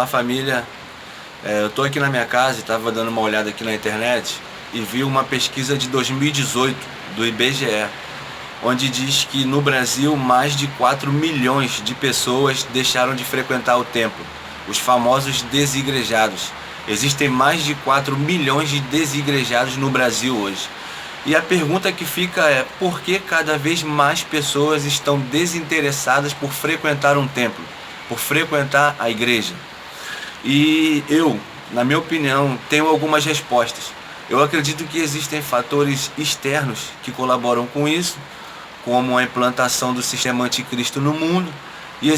Olá família, eu tô aqui na minha casa e estava dando uma olhada aqui na internet e vi uma pesquisa de 2018 do IBGE, onde diz que no Brasil mais de 4 milhões de pessoas deixaram de frequentar o templo, os famosos desigrejados. Existem mais de 4 milhões de desigrejados no Brasil hoje. E a pergunta que fica é: por que cada vez mais pessoas estão desinteressadas por frequentar um templo, por frequentar a igreja? E eu, na minha opinião, tenho algumas respostas. Eu acredito que existem fatores externos que colaboram com isso, como a implantação do sistema anticristo no mundo, e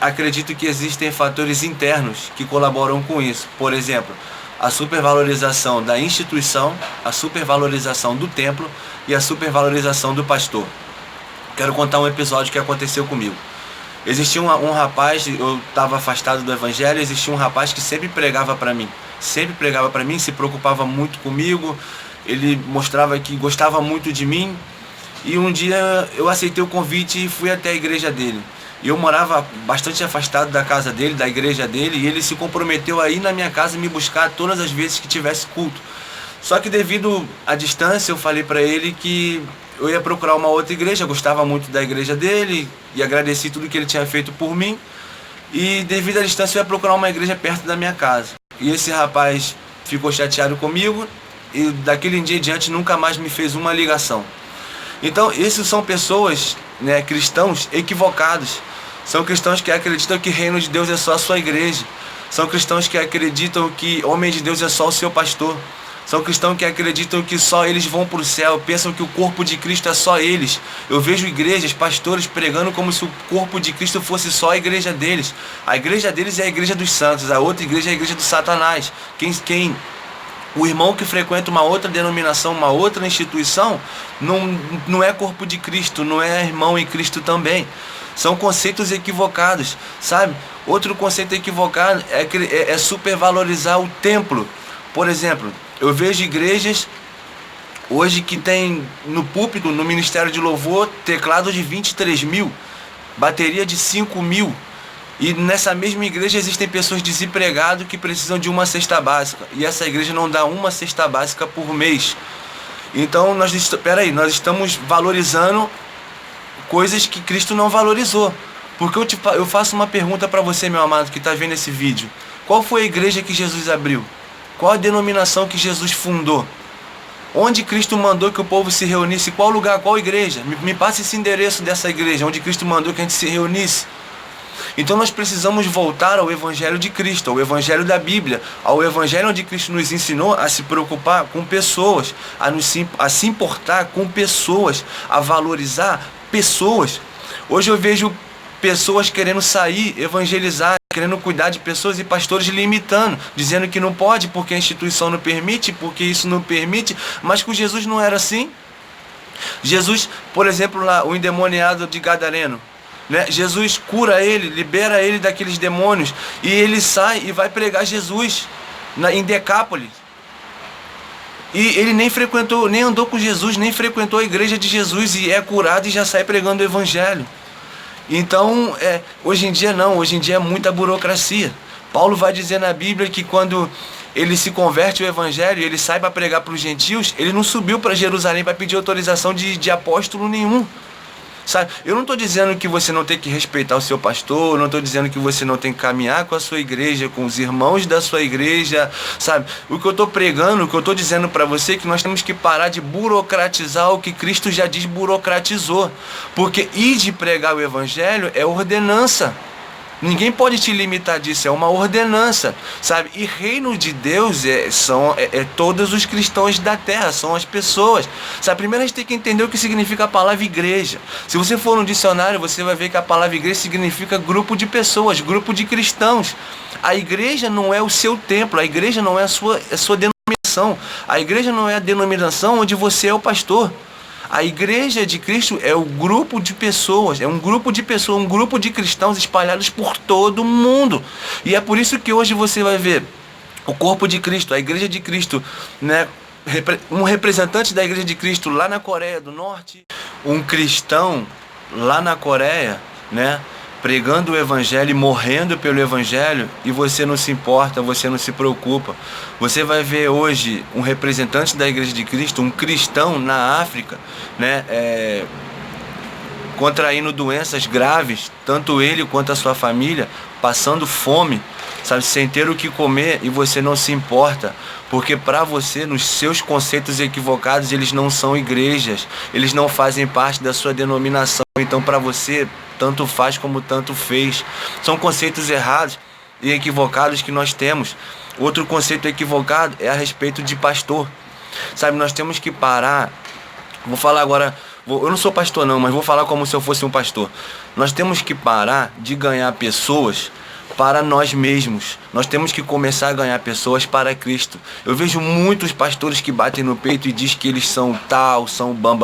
acredito que existem fatores internos que colaboram com isso. Por exemplo, a supervalorização da instituição, a supervalorização do templo e a supervalorização do pastor. Quero contar um episódio que aconteceu comigo. Existia um rapaz, eu estava afastado do evangelho, existia um rapaz que sempre pregava para mim, se preocupava muito comigo, ele mostrava que gostava muito de mim, e um dia eu aceitei o convite e fui até a igreja dele. E eu morava bastante afastado da casa dele, da igreja dele, e ele se comprometeu a ir na minha casa me buscar todas as vezes que tivesse culto. Só que devido à distância, eu falei para ele que eu ia procurar uma outra igreja, eu gostava muito da igreja dele e agradeci tudo que ele tinha feito por mim. E devido à distância, eu ia procurar uma igreja perto da minha casa. E esse rapaz ficou chateado comigo e daquele dia em diante nunca mais me fez uma ligação. Então, esses são pessoas, cristãos equivocados. São cristãos que acreditam que o reino de Deus é só a sua igreja. São cristãos que acreditam que homem de Deus é só o seu pastor. São cristãos que acreditam que só eles vão para o céu, pensam que o corpo de Cristo é só eles. Eu vejo igrejas, pastores pregando como se o corpo de Cristo fosse só a igreja deles. A igreja deles é a igreja dos santos, a outra igreja é a igreja do Satanás. O irmão que frequenta uma outra denominação, uma outra instituição, não é corpo de Cristo, não é irmão em Cristo também. São conceitos equivocados, sabe? Outro conceito equivocado é supervalorizar o templo. Por exemplo, eu vejo igrejas hoje que tem no púlpito, no ministério de louvor, teclado de 23 mil, bateria de 5 mil. E nessa mesma igreja existem pessoas desempregadas que precisam de uma cesta básica. E essa igreja não dá uma cesta básica por mês. Então nós estamos valorizando coisas que Cristo não valorizou. Porque eu faço uma pergunta para você, meu amado, que está vendo esse vídeo. Qual foi a igreja que Jesus abriu? Qual a denominação que Jesus fundou? Onde Cristo mandou que o povo se reunisse? Qual lugar, qual igreja? Me passe esse endereço dessa igreja, onde Cristo mandou que a gente se reunisse. Então nós precisamos voltar ao Evangelho de Cristo, ao Evangelho da Bíblia, ao Evangelho onde Cristo nos ensinou a se preocupar com pessoas, a se importar com pessoas, a valorizar pessoas. Hoje eu vejo pessoas querendo sair, evangelizar, querendo cuidar de pessoas e pastores limitando, dizendo que não pode porque a instituição não permite, porque isso não permite, mas com Jesus não era assim. Jesus, por exemplo, lá, o endemoniado de Gadareno, Jesus cura ele, libera ele daqueles demônios e ele sai e vai pregar Jesus em Decápolis. E ele nem frequentou, nem andou com Jesus, nem frequentou a igreja de Jesus e é curado e já sai pregando o evangelho. Então, hoje em dia não, hoje em dia é muita burocracia. Paulo vai dizer na Bíblia que quando ele se converte ao evangelho e ele sai para pregar para os gentios, ele não subiu para Jerusalém para pedir autorização de apóstolo nenhum. Sabe? Eu não estou dizendo que você não tem que respeitar o seu pastor, não estou dizendo que você não tem que caminhar com a sua igreja, com os irmãos da sua igreja, sabe? O que eu estou pregando, o que eu estou dizendo para você é que nós temos que parar de burocratizar o que Cristo já desburocratizou, porque ir de pregar o evangelho é ordenança. Ninguém pode te limitar disso, é uma ordenança, sabe? E reino de Deus são todos os cristãos da terra, são as pessoas. Sabe? Primeiro a gente tem que entender o que significa a palavra igreja. Se você for no dicionário, você vai ver que a palavra igreja significa grupo de pessoas, grupo de cristãos. A igreja não é o seu templo, a igreja não é a sua denominação. A igreja não é a denominação onde você é o pastor. A igreja de Cristo é o grupo de pessoas, um grupo de cristãos espalhados por todo o mundo. E é por isso que hoje você vai ver o corpo de Cristo, a igreja de Cristo, um representante da igreja de Cristo lá na Coreia do Norte, um cristão lá na Coreia, pregando o evangelho e morrendo pelo evangelho, e você não se importa, você não se preocupa. Você vai ver hoje um representante da Igreja de Cristo, um cristão na África, né, contraindo doenças graves, tanto ele quanto a sua família, passando fome, sabe, sem ter o que comer, e você não se importa, porque para você, nos seus conceitos equivocados, eles não são igrejas, eles não fazem parte da sua denominação, então para você, tanto faz como tanto fez. São conceitos errados e equivocados que nós temos. Outro conceito equivocado é a respeito de pastor, sabe, nós temos que parar, vou falar agora, eu não sou pastor não, mas vou falar como se eu fosse um pastor. Nós temos que parar de ganhar pessoas para nós mesmos. Nós temos que começar a ganhar pessoas para Cristo. Eu vejo muitos pastores que batem no peito e dizem que eles são tal, são bam,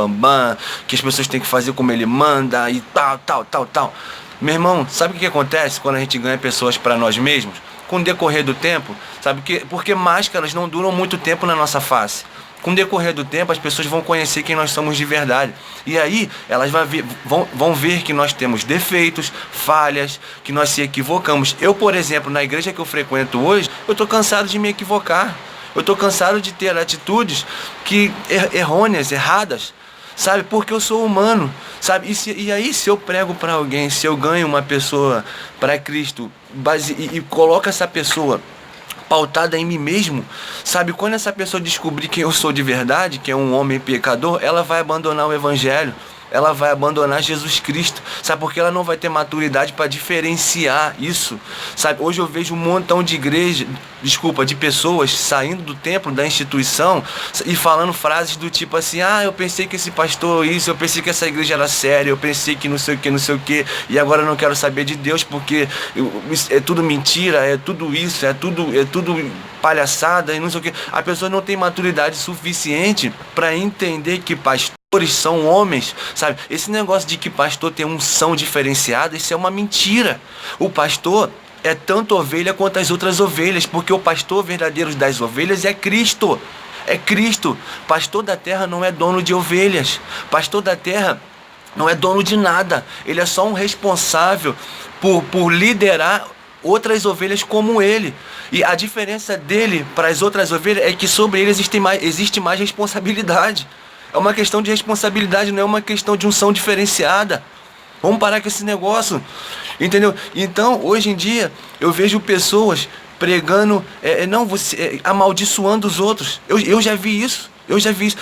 que as pessoas têm que fazer como ele manda e tal. Meu irmão, sabe o que acontece quando a gente ganha pessoas para nós mesmos? Com o decorrer do tempo, sabe que porque máscaras não duram muito tempo na nossa face. Com o decorrer do tempo, as pessoas vão conhecer quem nós somos de verdade. E aí, elas vão ver que nós temos defeitos, falhas, que nós se equivocamos. Eu, por exemplo, na igreja que eu frequento hoje, eu estou cansado de me equivocar. Eu estou cansado de ter atitudes errôneas, erradas, sabe? Porque eu sou humano, sabe? E aí, se eu prego para alguém, se eu ganho uma pessoa para Cristo e coloco essa pessoa pautada em mim mesmo, sabe, quando essa pessoa descobrir quem eu sou de verdade, que é um homem pecador, ela vai abandonar o evangelho, ela vai abandonar Jesus Cristo, sabe, porque ela não vai ter maturidade para diferenciar isso, sabe. Hoje eu vejo um montão de de pessoas saindo do templo, da instituição, e falando frases do tipo assim, eu pensei que esse pastor isso, eu pensei que essa igreja era séria, eu pensei que não sei o que, e agora eu não quero saber de Deus, porque é tudo mentira, é tudo isso, é tudo palhaçada, e não sei o que. A pessoa não tem maturidade suficiente para entender que pastores são homens, sabe? Esse negócio de que pastor tem unção diferenciada, isso é uma mentira. O pastor é tanto ovelha quanto as outras ovelhas, porque o pastor verdadeiro das ovelhas é Cristo. É Cristo. Pastor da terra não é dono de ovelhas. Pastor da terra não é dono de nada. Ele é só um responsável por liderar outras ovelhas como ele. E a diferença dele para as outras ovelhas é que sobre ele existe mais responsabilidade. É uma questão de responsabilidade, não é uma questão de unção diferenciada. Vamos parar com esse negócio, entendeu? Então, hoje em dia, eu vejo pessoas pregando, amaldiçoando os outros. Eu já vi isso.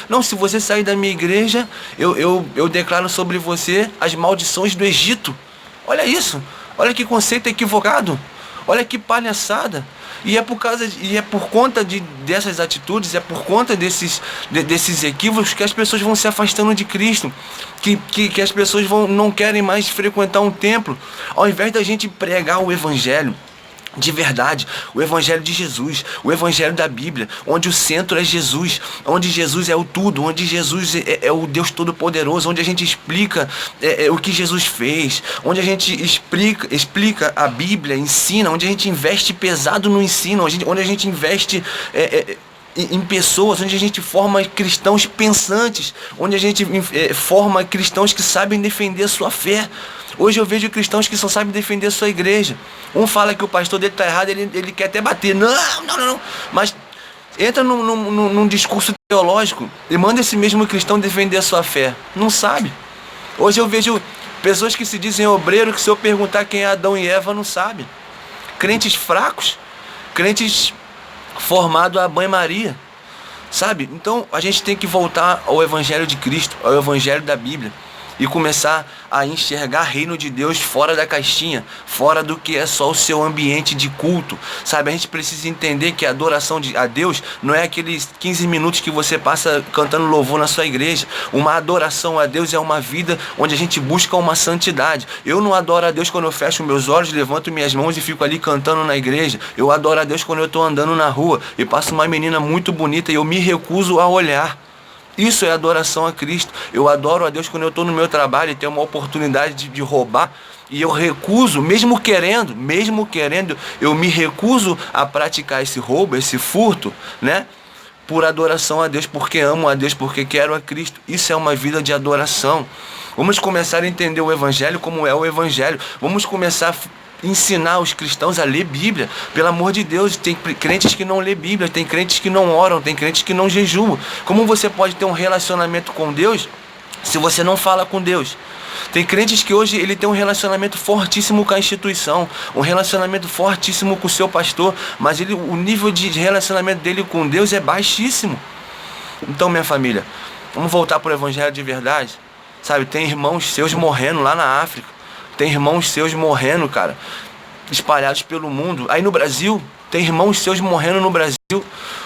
Não, se você sair da minha igreja, eu declaro sobre você as maldições do Egito. Olha isso. Olha que conceito equivocado. Olha que palhaçada. E é por conta dessas atitudes, é por conta desses equívocos que as pessoas vão se afastando de Cristo, que as pessoas não querem mais frequentar um templo. Ao invés da gente pregar o evangelho de verdade, o evangelho de Jesus, o evangelho da Bíblia, onde o centro é Jesus, onde Jesus é o tudo, onde Jesus é o Deus Todo-Poderoso, onde a gente explica o que Jesus fez, onde a gente explica a Bíblia, ensina, onde a gente investe pesado no ensino, onde a gente investe em pessoas, onde a gente forma cristãos pensantes, onde a gente forma cristãos que sabem defender a sua fé. Hoje eu vejo cristãos que só sabem defender a sua igreja. Um fala que o pastor dele está errado, ele quer até bater. Não. Mas entra num discurso teológico e manda esse mesmo cristão defender a sua fé. Não sabe. Hoje eu vejo pessoas que se dizem obreiro, que se eu perguntar quem é Adão e Eva, não sabe. Crentes fracos, crentes formados a banho-maria, sabe? Então a gente tem que voltar ao evangelho de Cristo, ao evangelho da Bíblia, e começar a enxergar reino de Deus fora da caixinha, fora do que é só o seu ambiente de culto, sabe? A gente precisa entender que a adoração a Deus não é aqueles 15 minutos que você passa cantando louvor na sua igreja. Uma adoração a Deus é uma vida onde a gente busca uma santidade. Eu não adoro a Deus quando eu fecho meus olhos, levanto minhas mãos e fico ali cantando na igreja. Eu adoro a Deus quando eu estou andando na rua e passa uma menina muito bonita e eu me recuso a olhar. Isso é adoração a Cristo. Eu adoro a Deus quando eu estou no meu trabalho e tenho uma oportunidade de roubar, e eu recuso, mesmo querendo, eu me recuso a praticar esse roubo, esse furto, né? por adoração a Deus, porque amo a Deus, porque quero a Cristo. Isso é uma vida de adoração. Vamos começar a entender o Evangelho como é o Evangelho. Vamos começar a ensinar os cristãos a ler Bíblia. Pelo amor de Deus, tem crentes que não lê Bíblia, tem crentes que não oram, tem crentes que não jejuam. Como você pode ter um relacionamento com Deus se você não fala com Deus? Tem crentes que hoje ele tem um relacionamento fortíssimo com a instituição, um relacionamento fortíssimo com o seu pastor, mas o nível de relacionamento dele com Deus é baixíssimo. Então, minha família, vamos voltar para o Evangelho de verdade. Sabe, tem irmãos seus morrendo lá na África, tem irmãos seus morrendo, cara, espalhados pelo mundo. Aí no Brasil, tem irmãos seus morrendo no Brasil.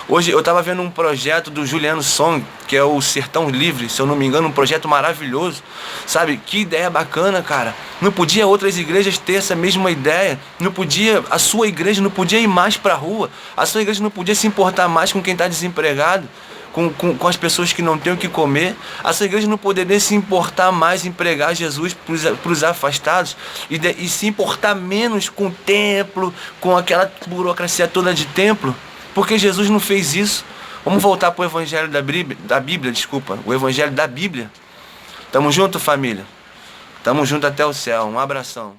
Hoje eu estava vendo um projeto do Juliano Song, que é o Sertão Livre, se eu não me engano, um projeto maravilhoso. Sabe, que ideia bacana, cara. Não podia outras igrejas ter essa mesma ideia? Não podia, a sua igreja não podia ir mais para a rua? A sua igreja não podia se importar mais com quem está desempregado? Com as pessoas que não têm o que comer? A sua igreja não poderia se importar mais em pregar Jesus para os afastados e se importar menos com o templo, com aquela burocracia toda de templo? Porque Jesus não fez isso. Vamos voltar para o Evangelho da Bíblia, o Evangelho da Bíblia. Tamo junto, família? Tamo junto até o céu. Um abração.